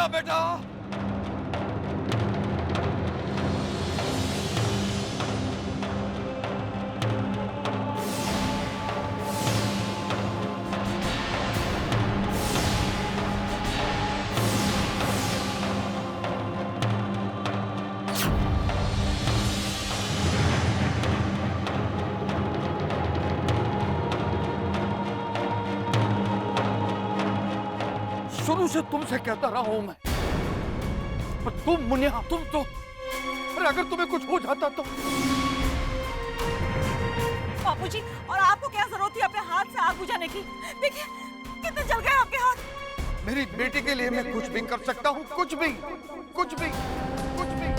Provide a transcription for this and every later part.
आया बेटा। शुरू से तुमसे कहता रहा हूं मैं, पर तुम मुनिया, तुम तो, अरे अगर तुम्हें कुछ हो जाता तो। बापूजी, और आपको क्या जरूरत थी अपने हाथ से आग बुझाने की? देखिए कितने जल गए आपके हाथ। मेरी बेटी के लिए मैं कुछ भी कर सकता हूँ, कुछ भी, कुछ भी, कुछ भी।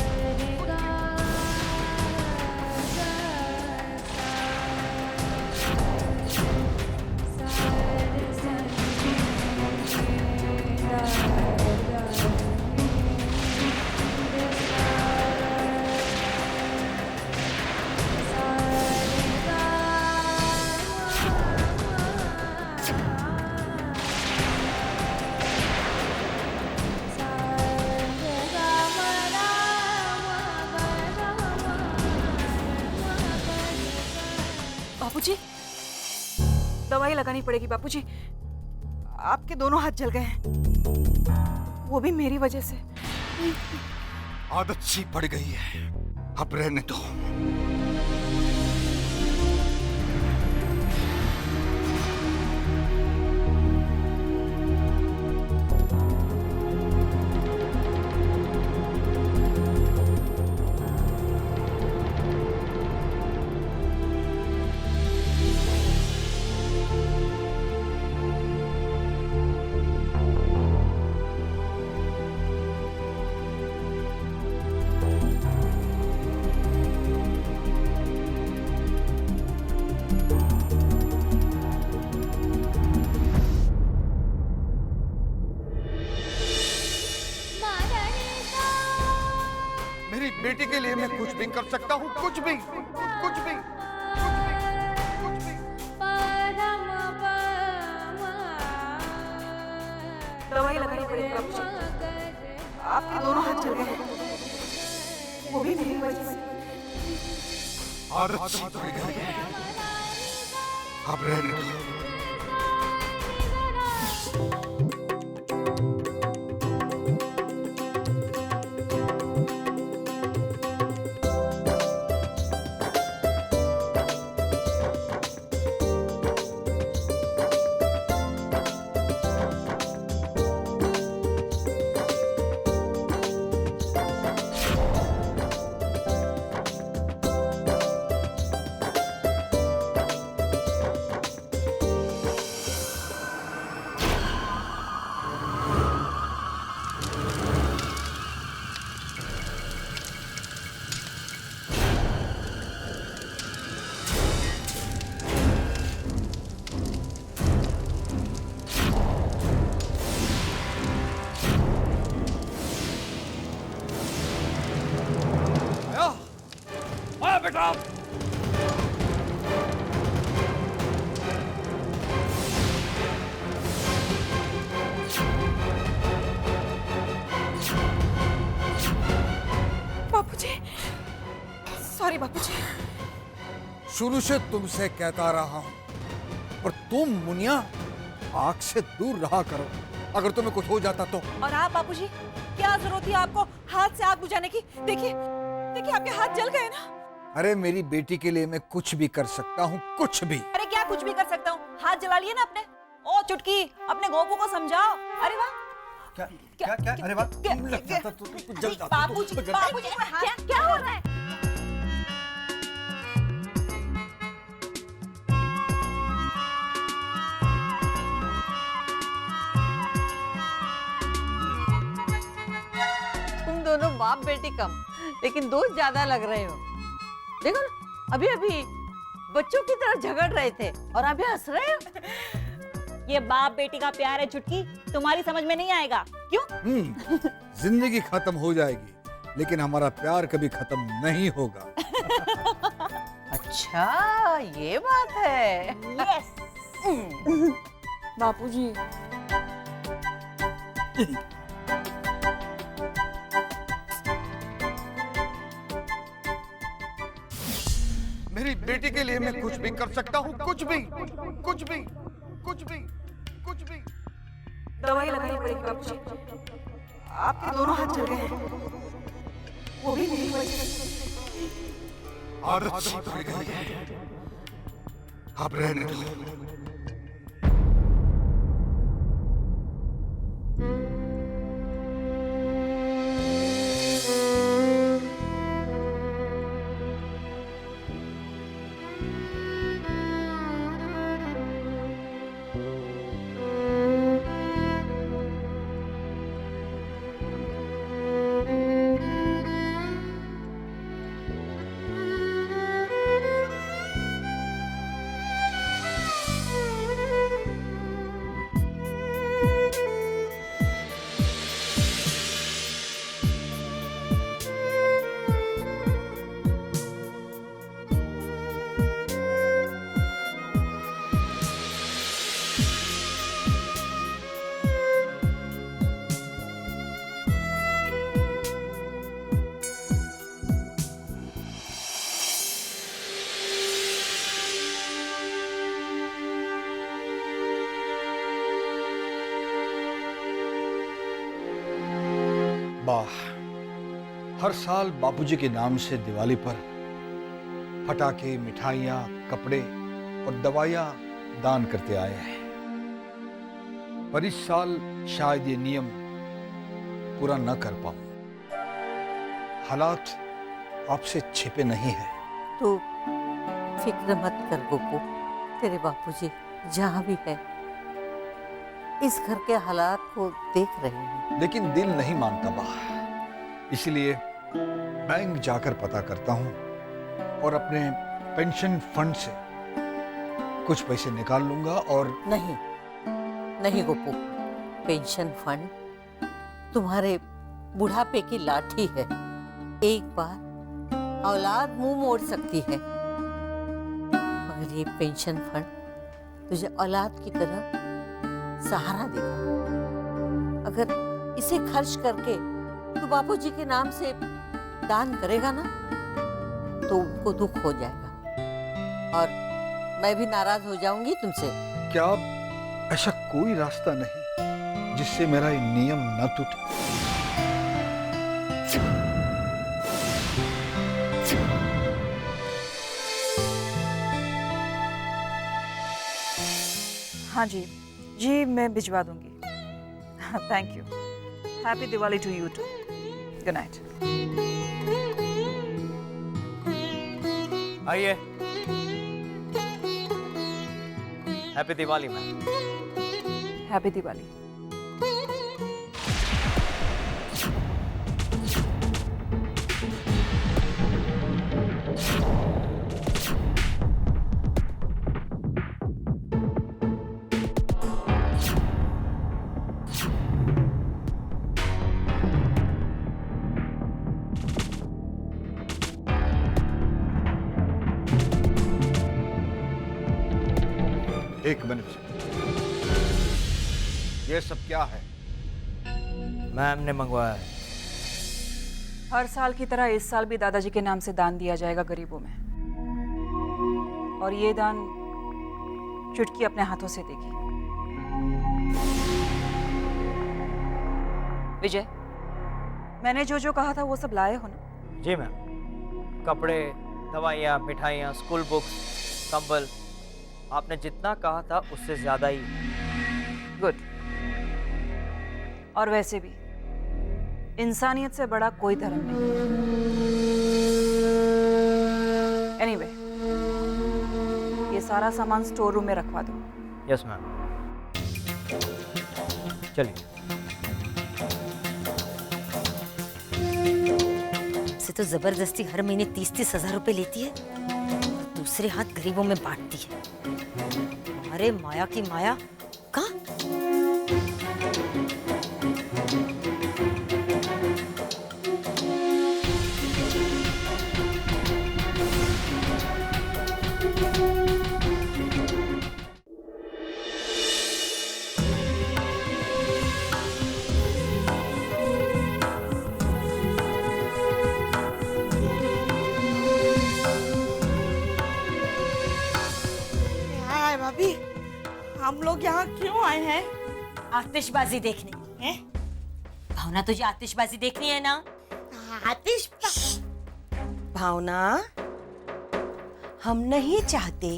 बापूजी, दवाई लगानी पड़ेगी बापूजी। आपके दोनों हाथ जल गए हैं, वो भी मेरी वजह से। आदत सी पड़ गई है, अब रहने दो। मेरी बेटी के लिए मैं कुछ भी कर सकता हूँ, कुछ भी, कुछ भी, कुछ भी। दवाई लगानी पड़ेगी बापूजी। आपके दोनों हाथ जल गए हैं, वो भी मेरी वजह से। आदत सी पड़ गई है, अब रहने दो। बेटा, बापूजी, सॉरी बापूजी। शुरू से तुमसे कहता रहा हूं, पर तुम मुनिया आग से दूर रहा करो, अगर तुम्हें कुछ हो जाता तो। और आप बापूजी, क्या जरूरत थी आपको हाथ से आग बुझाने की? देखिए देखिए आपके हाथ जल गए ना। अरे मेरी बेटी के लिए मैं कुछ भी कर सकता हूँ, कुछ भी। अरे क्या कुछ भी कर सकता हूँ? हाथ जला लिए ना अपने। ओ चुटकी, अपने गोपू को समझाओ। अरे वाह, क्या क्या क्या? अरे वाह, लग जाता तो कुछ जल जाता। बापूजी, बापूजी क्या हो रहा है? तुम दोनों बाप बेटी कम, लेकिन दोस्त ज्यादा लग रहे हो। देखो ना, अभी अभी बच्चों की तरह झगड़ रहे थे और अभी हंस रहे हो। ये बाप बेटी का प्यार है छुटकी, तुम्हारी समझ में नहीं आएगा। क्यों? जिंदगी खत्म हो जाएगी, लेकिन हमारा प्यार कभी खत्म नहीं होगा। अच्छा, ये बात है। यस। बापूजी, बेटी के लिए मैं कुछ भी कर सकता हूँ, कुछ भी, कुछ भी, कुछ भी, कुछ भी। दवाई लगानी पड़ेगी बापूजी। आपके दोनों हाथ जल गए हैं, वो भी मेरी वजह से। आदत सी पड़ गई है, अब रहने दो। वाह, हर साल बापूजी के नाम से दिवाली पर पटाखे, मिठाइयाँ, कपड़े और दवाइयाँ दान करते आए हैं। पर इस साल शायद ये नियम पूरा न कर पाऊं। हालात आपसे छिपे नहीं हैं। तू फिक्र मत कर गोपू, तेरे बापूजी जहाँ भी है इस घर के हालात को देख रहे हैं। लेकिन दिल नहीं मानता बा, इसलिए बैंक जाकर पता करता हूँ और अपने पेंशन फंड से कुछ पैसे निकाल लूंगा। और नहीं नहीं गोपू, पेंशन फंड तुम्हारे बुढ़ापे की लाठी है। एक बार औलाद मुंह मोड़ सकती है, मगर ये पेंशन फंड तुझे औलाद की तरह सहारा देगा। अगर इसे खर्च करके तू बापूजी के नाम से दान करेगा ना तो उनको दुख हो जाएगा और मैं भी नाराज हो जाऊंगी तुमसे। क्या ऐसा कोई रास्ता नहीं जिससे मेरा ये नियम न टूटे? हाँ जी जी, मैं भिजवा दूंगी। Thank you. Happy Diwali to you too. Good night. आइए। Happy Diwali ma'am. Happy Diwali. एक मिनट, ये सब क्या है? मैम ने मंगवाया है। हर साल की तरह इस साल भी दादाजी के नाम से दान दिया जाएगा गरीबों में, और ये दान चुटकी अपने हाथों से देगी। विजय, मैंने जो जो कहा था वो सब लाए हो ना? जी मैम। कपड़े, दवाइयाँ, मिठाइयाँ, स्कूल बुक्स, कंबल, आपने जितना कहा था उससे ज्यादा ही। गुड। और वैसे भी इंसानियत से बड़ा कोई धर्म नहीं है। एनीवे, ये सारा सामान स्टोर रूम में रखवा दो। Yes ma'am. चलिए। से तो जबरदस्ती हर महीने 30-30 हजार रुपए लेती है और दूसरे हाथ गरीबों में बांटती है। अरे माया की माया, कहाँ? आतिशबाजी देखने। हैं? भावना तुझे आतिशबाजी देखनी है ना? भावना, हम नहीं चाहते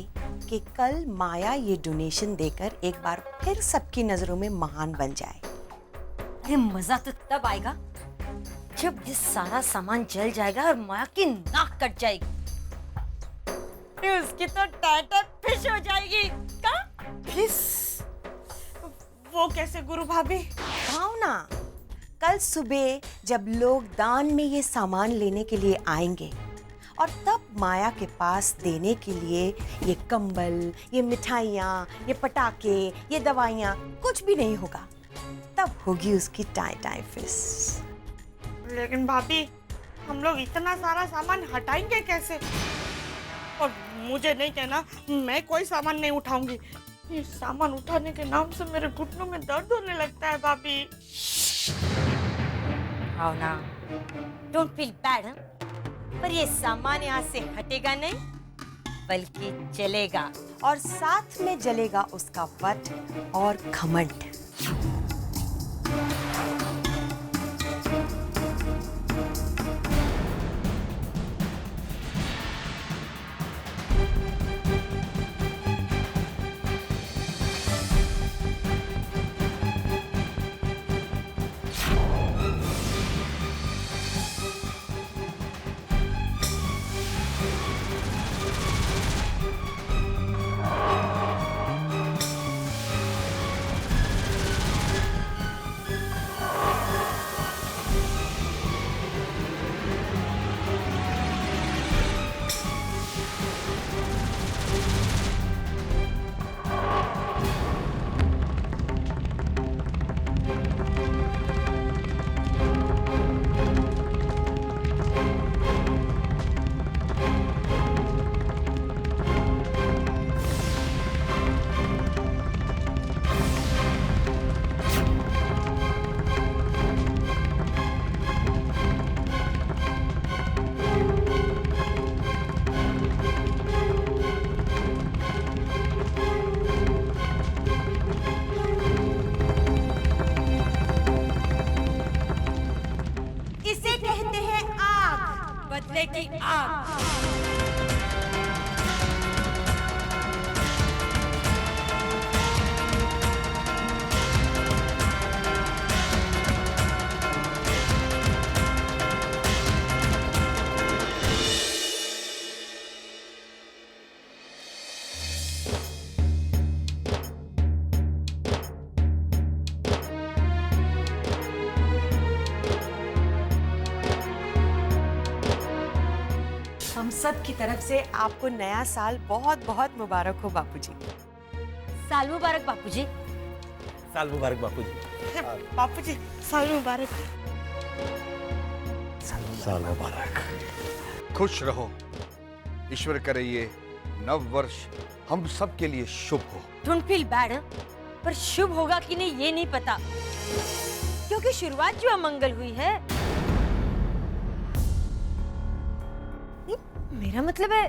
कि कल माया ये डोनेशन देकर एक बार फिर सबकी नजरों में महान बन जाए। अरे मजा तो तब आएगा जब ये सारा सामान जल जाएगा और माया की नाक कट जाएगी। फिर उसकी तो टाटा फिश हो जाएगी। का? फिस? वो कैसे गुरु भाभी? भावना, कल सुबह जब लोग दान में ये सामान लेने के लिए आएंगे और तब माया के पास देने के लिए ये कंबल, ये मिठाइयाँ, ये पटाखे, ये दवाइयाँ कुछ भी नहीं होगा, तब होगी उसकी टाई टाई फिस। लेकिन भाभी, हम लोग इतना सारा सामान हटाएंगे कैसे? और मुझे नहीं कहना, मैं कोई सामान नहीं उठाऊंगी। ये सामान उठाने के नाम से मेरे घुटनों में दर्द होने लगता है भाभी। भावना, डोंट फील बैड, पर ये सामान यहाँ से हटेगा नहीं, बल्कि चलेगा। और साथ में जलेगा उसका वट और घमंड। बदले की आग। हम सब की तरफ से आपको नया साल बहुत बहुत मुबारक हो बापूजी। साल मुबारक बापूजी। साल मुबारक बापूजी। बापूजी, साल मुबारक। साल मुबारक। खुश रहो। ईश्वर करे ये नव वर्ष हम सब के लिए शुभ हो। डोंट फील बैड, पर शुभ होगा कि नहीं ये नहीं पता, क्योंकि शुरुआत जो अमंगल हुई है। मेरा मतलब है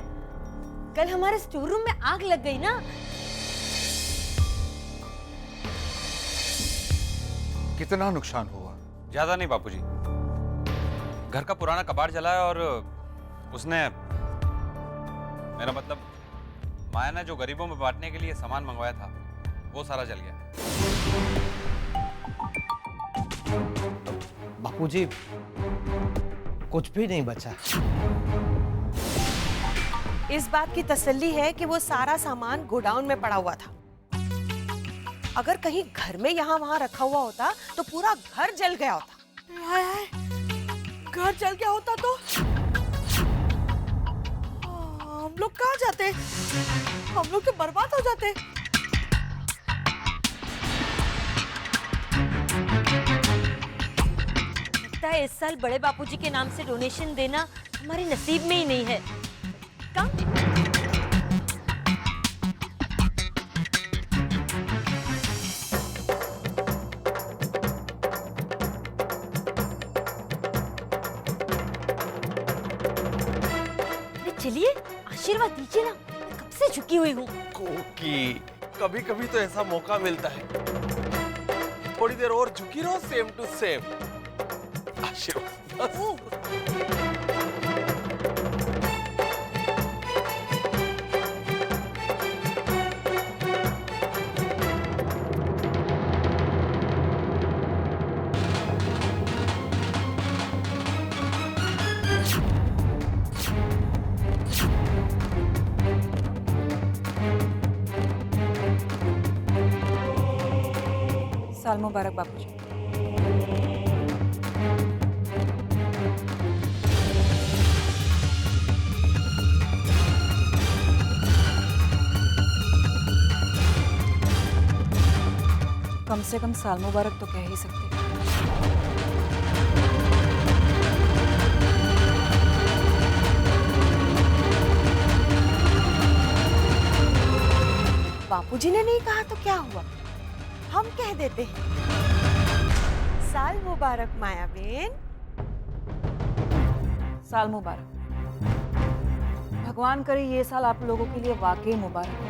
कल हमारे स्टोर रूम में आग लग गई ना। कितना नुकसान हुआ? ज्यादा नहीं बापूजी, घर का पुराना कबाड़ जला है और उसने, मेरा मतलब माया ने जो गरीबों में बांटने के लिए सामान मंगवाया था वो सारा जल गया। बापूजी, कुछ भी नहीं बचा। इस बात की तसल्ली है कि वो सारा सामान गोडाउन में पड़ा हुआ था। अगर कहीं घर में यहाँ वहाँ रखा हुआ होता तो पूरा घर जल गया होता। हाय हाय, घर जल गया होता तो हम लोग कहाँ जाते? हम लोग तो बर्बाद हो जाते। लगता है इस साल बड़े बापूजी के नाम से डोनेशन देना हमारे नसीब में ही नहीं है। का? चलिए आशीर्वाद दीजिए ना, मैं कब से झुकी हुई हूँ। कोकी, कभी कभी तो ऐसा मौका मिलता है। थोड़ी देर और झुकी रहो, सेम टू सेम। आशीर्वाद बस। साल मुबारक बापूजी। कम से कम साल मुबारक तो कह ही सकते हैं। बापूजी ने नहीं कहा तो क्या हुआ, हम कह देते हैं। साल मुबारक मायाबेन। साल मुबारक। भगवान करे ये साल आप लोगों के लिए वाकई मुबारक हो,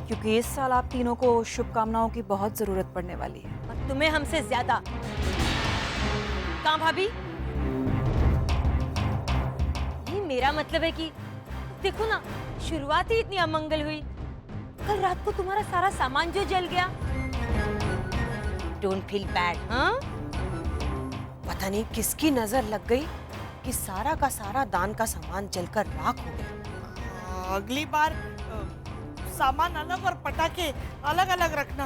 क्योंकि इस साल आप तीनों को शुभकामनाओं की बहुत जरूरत पड़ने वाली है। और तुम्हें हमसे ज्यादा। कहाँ भाभी? ये मेरा मतलब है कि देखो ना, शुरुआत ही इतनी अमंगल हुई। कल रात को तुम्हारा सारा सामान जो जल गया। डोंट फील बैड, हाँ? पता नहीं किसकी नजर लग गई कि सारा का सारा दान का सामान जलकर राख हो गया। अगली बार सामान अलग और पटाखे अलग अलग रखना।